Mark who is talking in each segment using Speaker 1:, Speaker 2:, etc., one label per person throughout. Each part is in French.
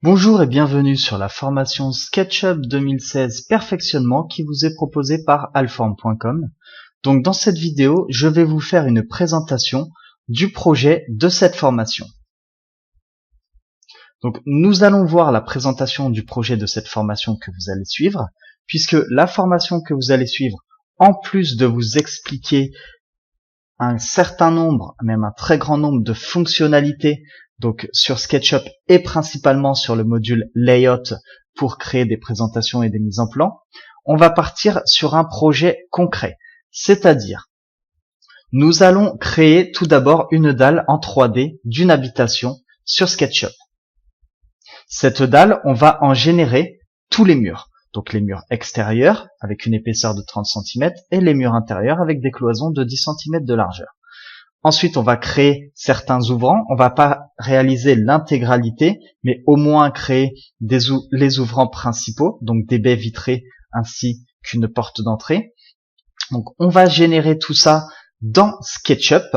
Speaker 1: Bonjour et bienvenue sur la formation SketchUp 2016 Perfectionnement qui vous est proposée par Allform.com. Donc dans cette vidéo, je vais vous faire une présentation du projet de cette formation. Donc nous allons voir la présentation du projet de cette formation que vous allez suivre, puisque la formation que vous allez suivre, en plus de vous expliquer un certain nombre, même un très grand nombre de fonctionnalités donc sur SketchUp et principalement sur le module Layout pour créer des présentations et des mises en plan, on va partir sur un projet concret. C'est-à-dire, nous allons créer tout d'abord une dalle en 3D d'une habitation sur SketchUp. Cette dalle, on va en générer tous les murs. Donc les murs extérieurs avec une épaisseur de 30 cm et les murs intérieurs avec des cloisons de 10 cm de largeur. Ensuite, on va créer certains ouvrants. On va pas réaliser l'intégralité, mais au moins créer les ouvrants principaux, donc des baies vitrées ainsi qu'une porte d'entrée. Donc, on va générer tout ça dans SketchUp.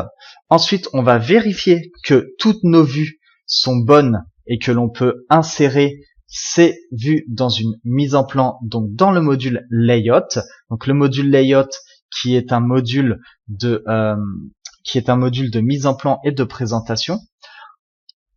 Speaker 1: Ensuite, on va vérifier que toutes nos vues sont bonnes et que l'on peut insérer ces vues dans une mise en plan, donc dans le module Layout. Donc, le module Layout qui est un module de mise en plan et de présentation.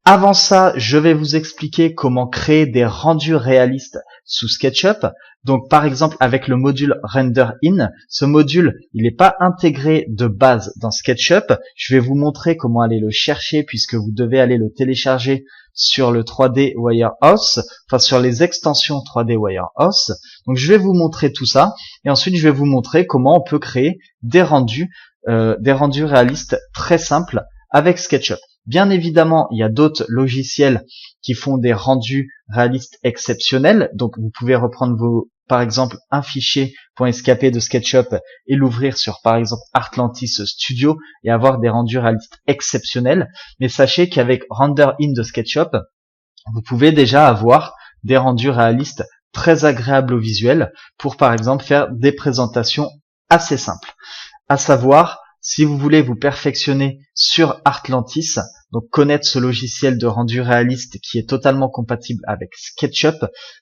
Speaker 1: Avant ça, je vais vous expliquer comment créer des rendus réalistes sous SketchUp. Donc, par exemple, avec le module Render In, ce module, il n'est pas intégré de base dans SketchUp. Je vais vous montrer comment aller le chercher puisque vous devez aller le télécharger sur le 3D Warehouse, enfin sur les extensions 3D Warehouse. Donc, je vais vous montrer tout ça et ensuite, je vais vous montrer comment on peut créer des rendus réalistes très simples avec SketchUp. Bien évidemment, il y a d'autres logiciels qui font des rendus réalistes exceptionnels. Donc, vous pouvez reprendre par exemple, un fichier .skp de SketchUp et l'ouvrir sur, par exemple, Artlantis Studio et avoir des rendus réalistes exceptionnels. Mais sachez qu'avec Render In de SketchUp, vous pouvez déjà avoir des rendus réalistes très agréables au visuel pour, par exemple, faire des présentations assez simples. À savoir, si vous voulez vous perfectionner sur Artlantis, donc connaître ce logiciel de rendu réaliste qui est totalement compatible avec SketchUp,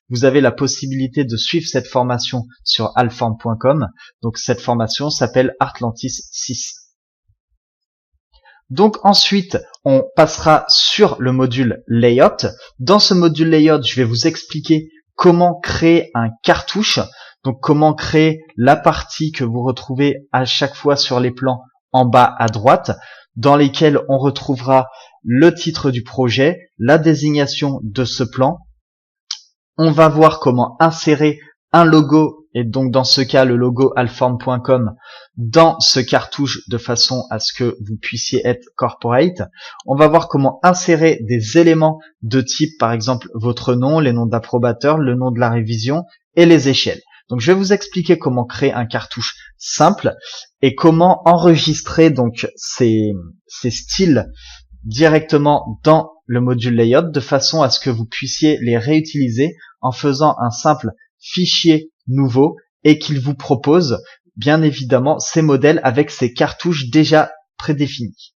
Speaker 1: vous avez la possibilité de suivre cette formation sur allform.com. Donc cette formation s'appelle Artlantis 6. Donc ensuite, on passera sur le module Layout. Dans ce module Layout, je vais vous expliquer comment créer un cartouche. Donc comment créer la partie que vous retrouvez à chaque fois sur les plans en bas à droite, dans lesquels on retrouvera le titre du projet, la désignation de ce plan. On va voir comment insérer un logo, et donc dans ce cas le logo allform.com, dans ce cartouche de façon à ce que vous puissiez être corporate. On va voir comment insérer des éléments de type, par exemple, votre nom, les noms d'approbateurs, le nom de la révision et les échelles. Donc je vais vous expliquer comment créer un cartouche simple et comment enregistrer donc ces styles directement dans le module Layout de façon à ce que vous puissiez les réutiliser en faisant un simple fichier nouveau et qu'il vous propose bien évidemment ces modèles avec ces cartouches déjà prédéfinis.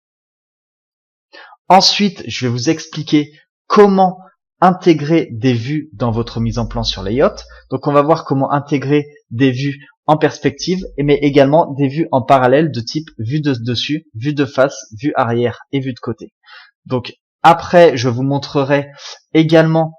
Speaker 1: Ensuite, je vais vous expliquer comment intégrer des vues dans votre mise en plan sur Layout. Donc on va voir comment intégrer des vues en perspective, mais également des vues en parallèle de type vue de dessus, vue de face, vue arrière et vue de côté. Donc après, je vous montrerai également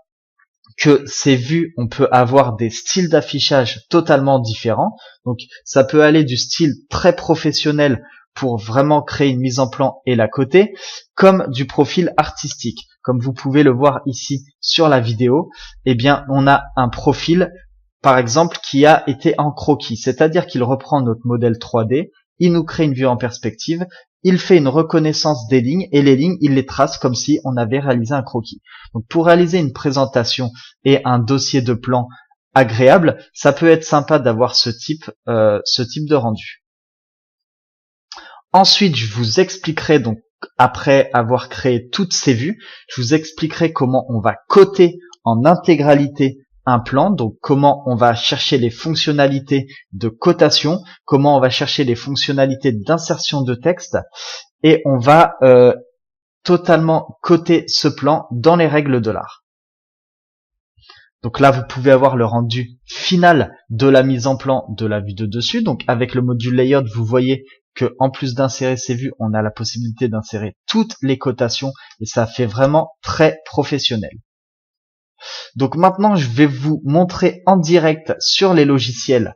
Speaker 1: que ces vues, on peut avoir des styles d'affichage totalement différents. Donc ça peut aller du style très professionnel pour vraiment créer une mise en plan et la côté, comme du profil artistique. Comme vous pouvez le voir ici sur la vidéo, eh bien on a un profil par exemple qui a été en croquis, c'est-à-dire qu'il reprend notre modèle 3D, il nous crée une vue en perspective, il fait une reconnaissance des lignes et les lignes, il les trace comme si on avait réalisé un croquis. Donc pour réaliser une présentation et un dossier de plan agréable, ça peut être sympa d'avoir ce type de rendu. Ensuite, je vous expliquerai donc, après avoir créé toutes ces vues, je vous expliquerai comment on va coter en intégralité un plan, donc comment on va chercher les fonctionnalités de cotation, comment on va chercher les fonctionnalités d'insertion de texte, et on va totalement coter ce plan dans les règles de l'art. Donc là, vous pouvez avoir le rendu final de la mise en plan de la vue de dessus. Donc avec le module layout, vous voyez que en plus d'insérer ces vues, on a la possibilité d'insérer toutes les cotations et ça fait vraiment très professionnel. Donc maintenant, je vais vous montrer en direct sur les logiciels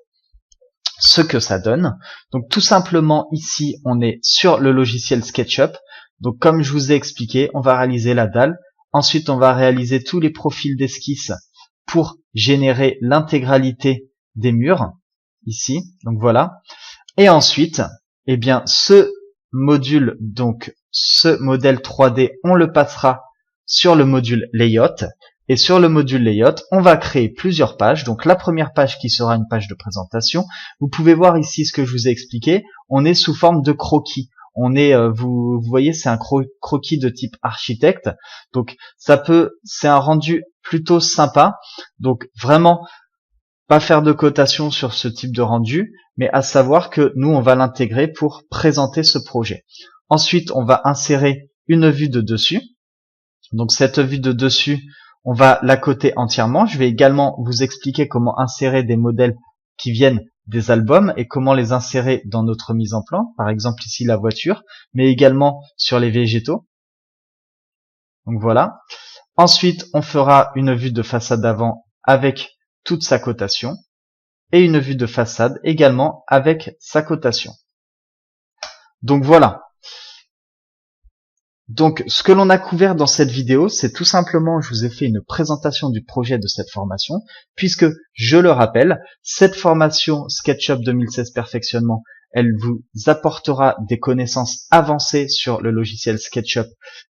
Speaker 1: ce que ça donne. Donc tout simplement ici, on est sur le logiciel SketchUp. Donc comme je vous ai expliqué, on va réaliser la dalle. Ensuite, on va réaliser tous les profils d'esquisse pour générer l'intégralité des murs ici. Donc voilà. Et ensuite, eh bien ce module, donc ce modèle 3D, on le passera sur le module layout. Et sur le module layout, on va créer plusieurs pages. Donc la première page qui sera une page de présentation. Vous pouvez voir ici ce que je vous ai expliqué. On est sous forme de croquis. On est, vous voyez, c'est un croquis de type architecte. Donc c'est un rendu plutôt sympa. Donc vraiment, pas faire de cotation sur ce type de rendu, mais à savoir que nous, on va l'intégrer pour présenter ce projet. Ensuite, on va insérer une vue de dessus. Donc cette vue de dessus, on va la coter entièrement. Je vais également vous expliquer comment insérer des modèles qui viennent des albums et comment les insérer dans notre mise en plan. Par exemple ici la voiture, mais également sur les végétaux. Donc voilà. Ensuite, on fera une vue de façade avant avec toute sa cotation et une vue de façade également avec sa cotation. Donc voilà. Donc, ce que l'on a couvert dans cette vidéo, c'est tout simplement, je vous ai fait une présentation du projet de cette formation, puisque, je le rappelle, cette formation SketchUp 2016 Perfectionnement, elle vous apportera des connaissances avancées sur le logiciel SketchUp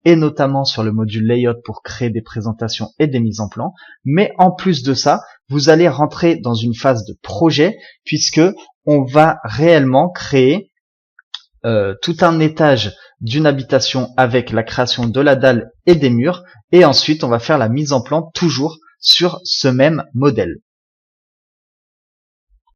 Speaker 1: et notamment sur le module Layout pour créer des présentations et des mises en plan. Mais en plus de ça, vous allez rentrer dans une phase de projet, puisque on va réellement créer tout un étage d'une habitation avec la création de la dalle et des murs, et ensuite on va faire la mise en plan toujours sur ce même modèle.